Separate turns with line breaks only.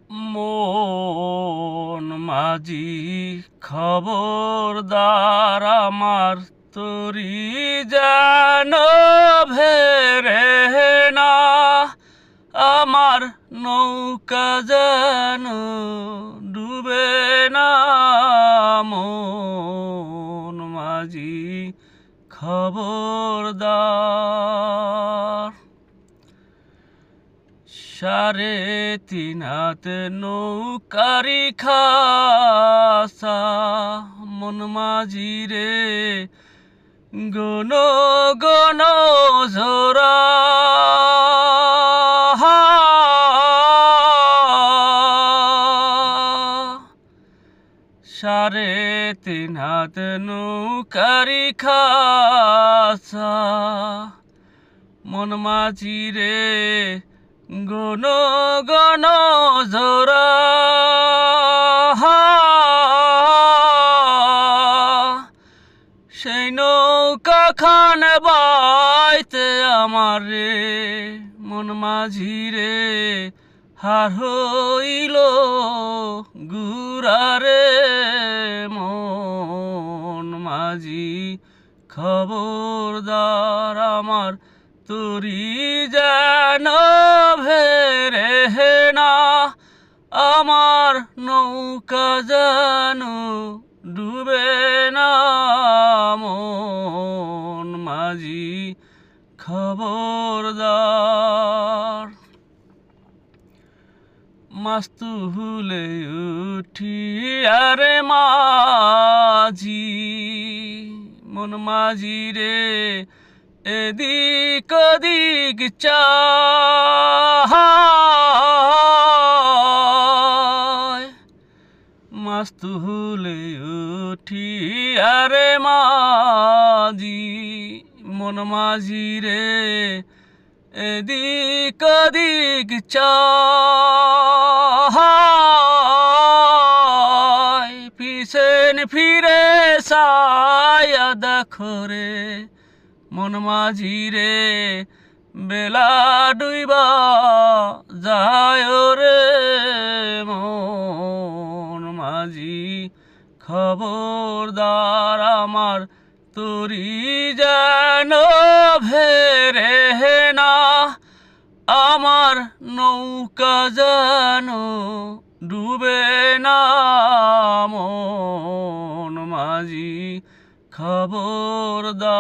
মন মাঝি খবরদার আমার তরি যেন ভেরে না, আমার নৌকা যেন ডুবে না। মন মাঝি খবরদার। 3.5 হাত নৌকারি খাসা মন মাঝি রে, গণ গণ ঝোরা। 3.5 হাত নৌকারি খাসা মন মাঝি রে, গণ গণ ঝোরা। সেই নৌকা খান বাইতে আমার রে, মন মাঝি রে হার হইল গুরারে। মন মাঝি খবরদার আমার তরি যেন ভেরে না, আমার নৌকা যেন ডুবে না। মন মাঝি খবরদার। মাস্তুলে উঠি আরে মাঝি, মন মাঝি রে এদিক ওদিক চায়। মাস্তুলে উঠি আরে মাঝি, মন মাঝি রে এদিক ওদিক চায়। পিছন ফিরে সায়া দেখো রে, মন মাঝি রে বেলা ডুইবা যায় রে। মন মাঝি খবরদার আমার তরি যেন ভেরে না, আমার নৌকা যেন ডুবে না। মন মাঝি খবরদার।